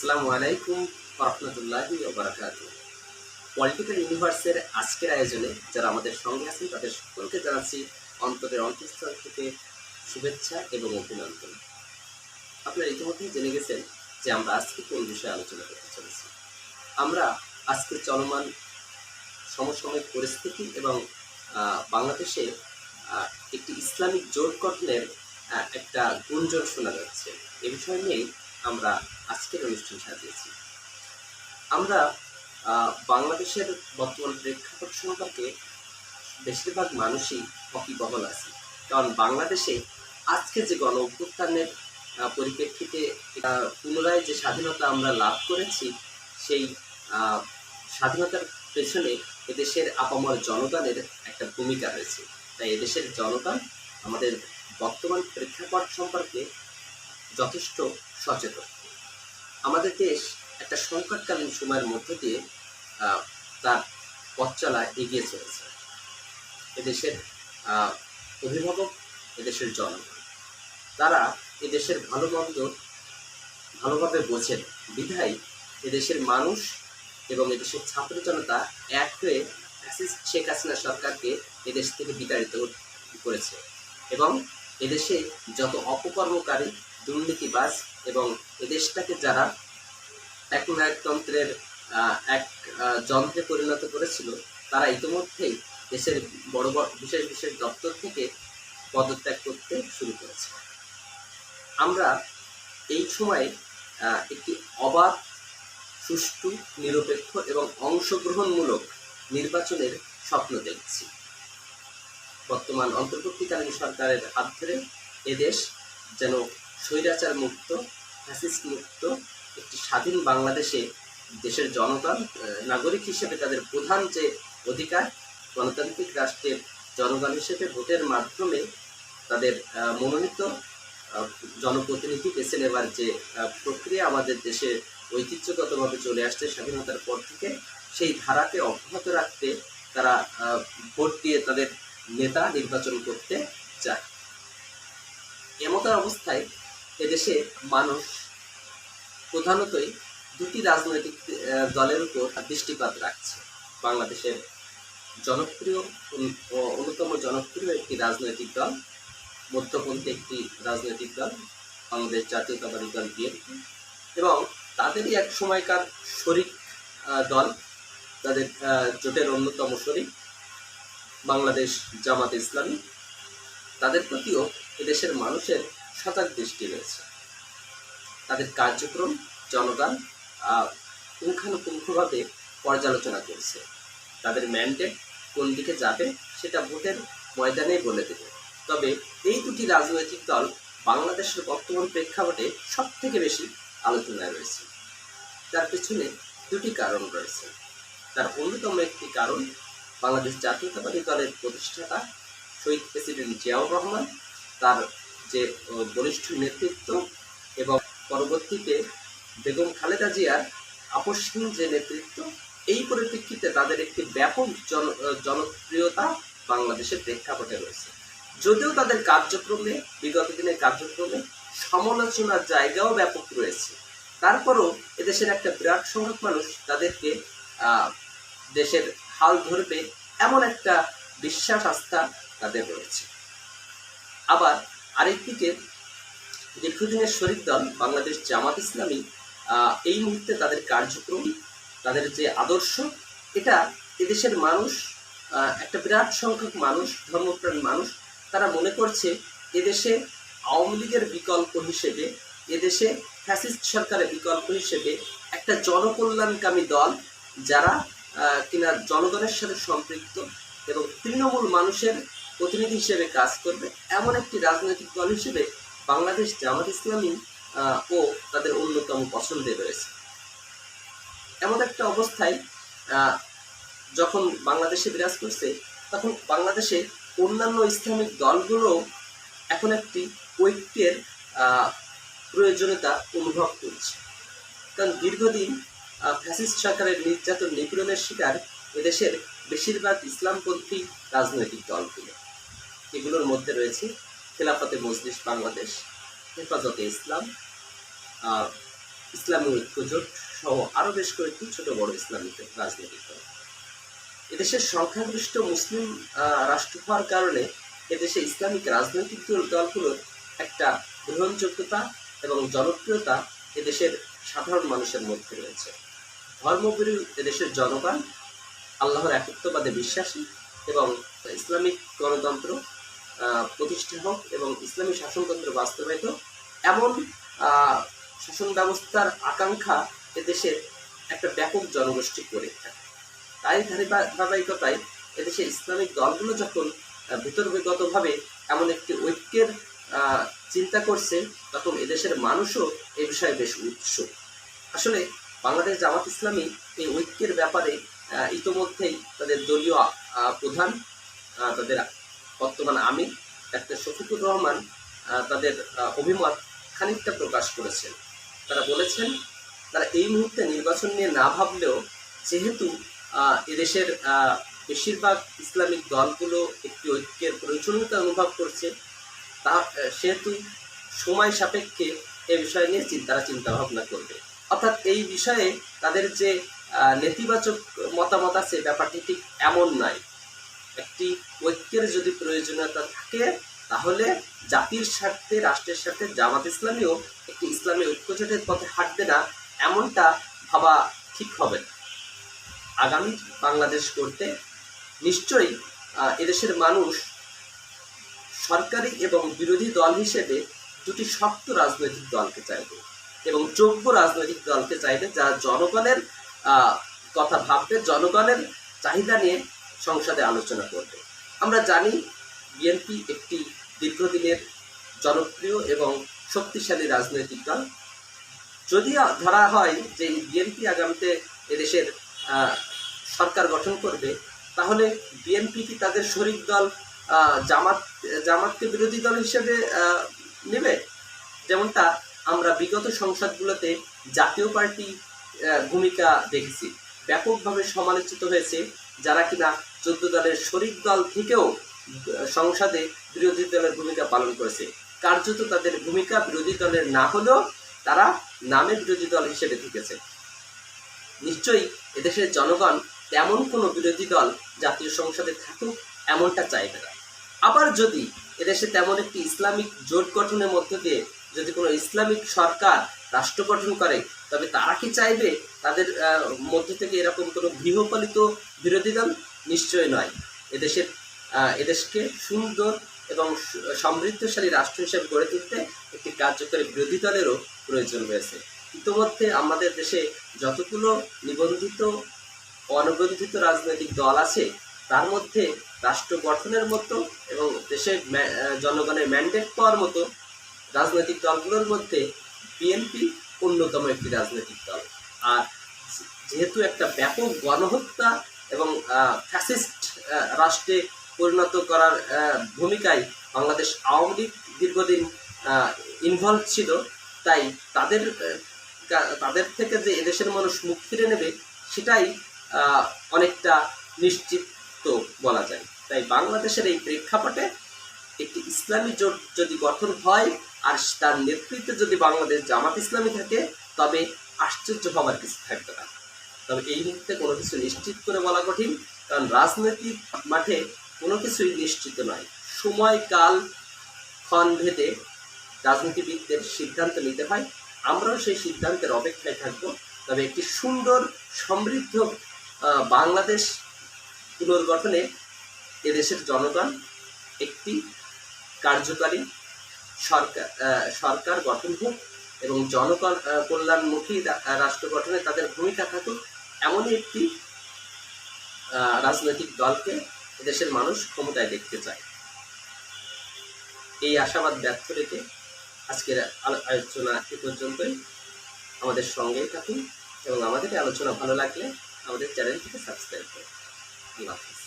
আসসালামু আলাইকুম রহমতুল্লাহি ওয়া বারাকাতুহু। পলিটিক্যাল ইউনিভার্সের আজকের আয়োজনে যারা আমাদের সঙ্গে আছেন তাদের সকলকে জানাচ্ছি অন্তরের অন্তঃস্থল থেকে শুভেচ্ছা এবং অভিনন্দন। আপনারা ইতিমধ্যেই জেনে গেছেন যে আমরা আজকে কোন বিষয়ে আলোচনা করতে চলেছি। আমরা আজকে চলমান সমসাময়িক পরিস্থিতি এবং বাংলাদেশে একটি ইসলামিক জোট গঠনের একটা গুঞ্জন শোনা যাচ্ছে, এ বিষয় নিয়েই আমরা আজকের অনুষ্ঠান সাজিয়েছি। আমরা বাংলাদেশের বর্তমান প্রেক্ষাপট সম্পর্কে বেশিরভাগ মানুষই ওয়াকিবহাল আছে, কারণ বাংলাদেশে আজকে যে গণ অভ্যুত্থানের পরিপ্রেক্ষিতে পুনরায় যে স্বাধীনতা আমরা লাভ করেছি, সেই স্বাধীনতার পেছনে এদেশের আপামর জনগণের একটা ভূমিকা রয়েছে। তাই এদেশের জনগণ আমাদের বর্তমান প্রেক্ষাপট সম্পর্কে যথেষ্ট সচেতন। আমাদের দেশ একটা সংকটকালীন সময়ের মধ্য দিয়ে তার পথ চলা এগিয়ে চলেছে। এদেশের অভিভাবক, এদেশের জনগণ, তারা এদেশের ভালো মন্দ ভালোভাবে বোঝেন বিধায় এদেশের মানুষ এবং এদেশের ছাত্র জনতা এক হয়ে শেখ হাসিনা সরকারকে এদেশ থেকে বিতাড়িত করেছে এবং এদেশে যত অপকর্মকারী, দুর্নীতিবাজ এবং এদেশটাকে যারা একনায়কতন্ত্রের এক যন্ত্রে পরিণত করেছিল, তারা ইতিমধ্যেই দেশের বড় বড় বিশেষ বিশেষ দপ্তর থেকে পদত্যাগ করতে শুরু করেছে। আমরা এই সময়ে একটি অবাধ, সুষ্ঠু, নিরপেক্ষ এবং অংশগ্রহণমূলক নির্বাচনের স্বপ্ন দেখছি। বর্তমান অন্তর্বর্তীকালীন সরকারের হাত ধরে এদেশ যেন স্বৈরাচার মুক্ত, ফ্যাসিস্ট মুক্ত একটি স্বাধীন বাংলাদেশে দেশের জনগণ নাগরিক হিসেবে তাদের প্রধান যে অধিকার, গণতান্ত্রিক রাষ্ট্রের জনগণ হিসেবে ভোটের মাধ্যমে তাদের মনোনীত জনপ্রতিনিধি বেছে নেবার যে প্রক্রিয়া আমাদের দেশে ঐতিহ্যগতভাবে চলে আসছে স্বাধীনতার পর থেকে, সেই ধারাকে অব্যাহত রাখতে তারা ভোট দিয়ে তাদের নেতা নির্বাচন করতে চায়। এমত অবস্থায় এদেশে মানুষ প্রধানতই দুটি রাজনৈতিক দলের উপর দৃষ্টিপাত রাখছে। বাংলাদেশের জনপ্রিয় ও অন্যতম জনপ্রিয় একটি রাজনৈতিক দল, মধ্যপন্থী একটি রাজনৈতিক দল বাংলাদেশ জাতীয়তাবাদী দল বিএনপি, এবং তাদেরই এক সময়কার শরিক দল, তাদের জোটের অন্যতম শরিক বাংলাদেশ জামাত ইসলামী, তাদের প্রতিও এদেশের মানুষের সজাগ দৃষ্টি রয়েছে। তাদের কার্যক্রম জনগণ পুঙ্খানুপুঙ্খভাবে পর্যালোচনা করছে। তাদের ম্যান্ডেট কোন দিকে যাবে সেটা ভোটের ময়দানেই বলে দেবে। তবে এই দুটি রাজনৈতিক দল বাংলাদেশের বর্তমান প্রেক্ষাপটে সব থেকে বেশি আলোচনায় রয়েছে। তার পেছনে দুটি কারণ রয়েছে। তার অন্যতম একটি কারণ বাংলাদেশ জাতীয়তাবাদী দলের প্রতিষ্ঠাতা শহীদ প্রেসিডেন্ট জিয়াউর রহমান, তার যে বলিষ্ঠ নেতৃত্ব এবং পরবর্তীতে বেগম খালেদা জিয়ার আপসহীন যে নেতৃত্ব, এই পরিপ্রেক্ষিতে তাদের একটি ব্যাপক জনপ্রিয়তা বাংলাদেশের প্রেক্ষাপটে রয়েছে। যদিও তাদের কার্যক্রমে, বিগত দিনের কার্যক্রমে সমালোচনার জায়গাও ব্যাপক রয়েছে, তারপরও এদেশের একটা বিরাট সংখ্যক মানুষ তাদেরকে দেশের হাল ধরবে এমন একটা বিশ্বাস, আস্থা তাদের রয়েছে। আবার আরেকদিকে দীর্ঘদিনের শরিক দল বাংলাদেশ জামাত ইসলামী, এই মুহূর্তে তাদের কার্যক্রম, তাদের যে আদর্শ, এটা এদেশের মানুষ, একটা বিরাট সংখ্যক মানুষ, ধর্মপ্রাণ মানুষ, তারা মনে করছে এদেশে আওয়ামী লীগের বিকল্প হিসেবে, এদেশে ফ্যাসিস্ট সরকারের বিকল্প হিসেবে একটা জনকল্যাণকামী দল, যারা কিনা জনগণের সাথে সম্পৃক্ত এবং তৃণমূল মানুষের প্রতিনিধি হিসেবে কাজ করবে, এমন একটি রাজনৈতিক দল হিসেবে বাংলাদেশ জামাত ইসলামী ও তাদের অন্যতম পছন্দে রয়েছে। এমন একটা অবস্থায় যখন বাংলাদেশে বিরাজ করছে, তখন বাংলাদেশে অন্যান্য ইসলামিক দলগুলো এখন একটি ঐক্যের প্রয়োজনীয়তা অনুভব করছে। কারণ দীর্ঘদিন ফ্যাসিস্ট সরকারের নির্যাতন, নিপীড়নের শিকার এদেশের বেশিরভাগ ইসলামপন্থী রাজনৈতিক দলগুলো। এগুলোর মধ্যে রয়েছে খেলাফতে মজলিস বাংলাদেশ, হেফাজতে ইসলাম, ইসলামী ঐক্যজোট সহ আরও বেশ কয়েকটি ছোট বড় ইসলামিক রাজনৈতিক দল। এদেশের সংখ্যাগরিষ্ঠ মুসলিম রাষ্ট্র হওয়ার কারণে এদেশে ইসলামিক রাজনৈতিক দলগুলোর একটা গ্রহণযোগ্যতা এবং জনপ্রিয়তা এদেশের সাধারণ মানুষের মধ্যে রয়েছে। ধর্মপ্রিয় এদেশের জনগণ আল্লাহর একত্ববাদে বিশ্বাসী এবং ইসলামিক গণতন্ত্র প্রতিষ্ঠা হোক এবং ইসলামী শাসনতন্ত্র বাস্তবায়িত এমন শাসন ব্যবস্থার আকাঙ্ক্ষা এদেশের একটা ব্যাপক জনগোষ্ঠী করে থাকে। তাই ধারাবাহিকতায় এদেশে ইসলামিক দলগুলো যখন ভিতরগতভাবে এমন একটি ঐক্যের চিন্তা করছে, তখন এদেশের মানুষও এই বিষয়ে বেশ উৎসুক। আসলে বাংলাদেশ জামাত ইসলামী এই ঐক্যের ব্যাপারে ইতোমধ্যেই তাদের দলীয় প্রধান, তাদের বর্তমান আমির ডাক্তার শফিকুর রহমান তাদের অভিমত খানিকটা প্রকাশ করেছেন। তারা বলেছেন তারা এই মুহূর্তে নির্বাচন নিয়ে না ভাবলেও যেহেতু এদেশের বেশিরভাগ ইসলামিক দলগুলো একটি ঐক্যের প্রয়োজনীয়তা অনুভব করছে, তা সেহেতু সময় সাপেক্ষে এ বিষয় নিয়ে তারা চিন্তা ভাবনা করবে। অর্থাৎ এই বিষয়ে তাদের যে নেতিবাচক মতামত আছে ব্যাপারটি ঠিক এমন নয়। একটি ঐক্যের যদি প্রয়োজনীয়তা থাকে তাহলে জাতির স্বার্থে, রাষ্ট্রের স্বার্থে জামাত ইসলামীও একটি ইসলামী ঐক্যজোটের পথে হাঁটবে না, এমনটা ভাবা ঠিক হবে না। আগামী বাংলাদেশ করতে নিশ্চয়ই এদেশের মানুষ সরকারি এবং বিরোধী দল হিসেবে দুটি শক্ত রাজনৈতিক দলকে চাইবে এবং যোগ্য রাজনৈতিক দলকে চাইবে, যারা জনগণের কথা ভাববে, জনগণের চাহিদা নিয়ে সংসদে আলোচনা করবে। আমরা জানি বিএনপি একটি দীর্ঘদিনের জনপ্রিয় এবং শক্তিশালী রাজনৈতিক দল। যদি ধরা হয় যে বিএনপি আগামীতে এদেশের সরকার গঠন করবে, তাহলে বিএনপি কি তাদের শরিক দল জামাতকে বিরোধী দল হিসেবে নেবে? যেমনটা আমরা বিগত সংসদগুলোতে জাতীয় পার্টি ভূমিকা দেখেছি, ব্যাপকভাবে সমালোচিত হয়েছে, যারা কিনা 14 দলের শরিক দল থেকেও সংসদে বিরোধী দলের ভূমিকা পালন করেছে। কার্যত তাদের ভূমিকা বিরোধী দলের না হলেও তারা নামে বিরোধী দল হিসেবে থেকেছে। নিশ্চয়ই এদেশের জনগণ তেমন কোনো বিরোধী দল জাতীয় সংসদে থাকুক এমনটা চাইবে না। আবার যদি এদেশে তেমন একটি ইসলামিক জোট গঠনের মধ্য দিয়ে যদি কোনো ইসলামিক সরকার রাষ্ট্র গঠন করে, তবে তারা কি চাইবে তাদের মধ্য থেকে এরকম কোনো গৃহপালিত বিরোধী দল? নিশ্চয় নয়। এদেশকে সুন্দর এবং সমৃদ্ধশালী রাষ্ট্র হিসেবে গড়ে তুলতে একটি কার্যকরী বিরোধী দলেরও প্রয়োজন রয়েছে। ইতিমধ্যে আমাদের দেশে যতগুলো নিবন্ধিত অনিবন্ধিত রাজনৈতিক দল আছে, তার মধ্যে রাষ্ট্র গঠনের মতো এবং দেশের জনগণের ম্যান্ডেট পাওয়ার মতো রাজনৈতিক দলগুলোর মধ্যে বিএনপি অন্যতম একটি রাজনৈতিক দল। আর যেহেতু একটা ব্যাপক গণহত্যা এবং ফ্যাসিস্ট রাষ্ট্রে পরিণত করার ভূমিকায় বাংলাদেশ আওয়ামী লীগ দীর্ঘদিন ইনভলভ ছিল, তাই তাদের থেকে যে এদেশের মানুষ মুখ ফিরে নেবে সেটাই অনেকটা নিশ্চিত বলা যায়। তাই বাংলাদেশের এই প্রেক্ষাপটে একটি ইসলামী জোট যদি গঠন হয় আর তার নেতৃত্বে যদি বাংলাদেশ জামাত ইসলামী থাকে, তবে আশ্চর্য হবার কিছু থাকবে না। তবে এই মুহূর্তে কোনো কিছু নিশ্চিত করে বলা কঠিন, কারণ রাজনৈতিক মাঠে কোনো কিছুই নিশ্চিত নয়। সময় কাল ক্ষণ ভেদে রাজনীতিবিদদের সিদ্ধান্ত নিতে হয়, আমরাও সেই সিদ্ধান্তের অপেক্ষায় থাকব। তবে একটি সুন্দর সমৃদ্ধ বাংলাদেশ পুনর্গঠনে এদেশের জনগণ একটি কার্যকারী সরকার গঠন হোক এবং জনগণ কল্যাণমুখী রাষ্ট্র গঠনে তাদের ভূমিকা থাকুক, এমনই একটি রাজনৈতিক দলকে এদেশের মানুষ ক্ষমতায় দেখতে চায়। এই আশাবাদ ব্যর্থ রেখে আজকের আলোচনা এ পর্যন্তই। আমাদের সঙ্গেই থাকুন এবং আমাদের আলোচনা ভালো লাগলে আমাদের চ্যানেলটিকে সাবস্ক্রাইব করুন। আল্লাহ হাফেজ।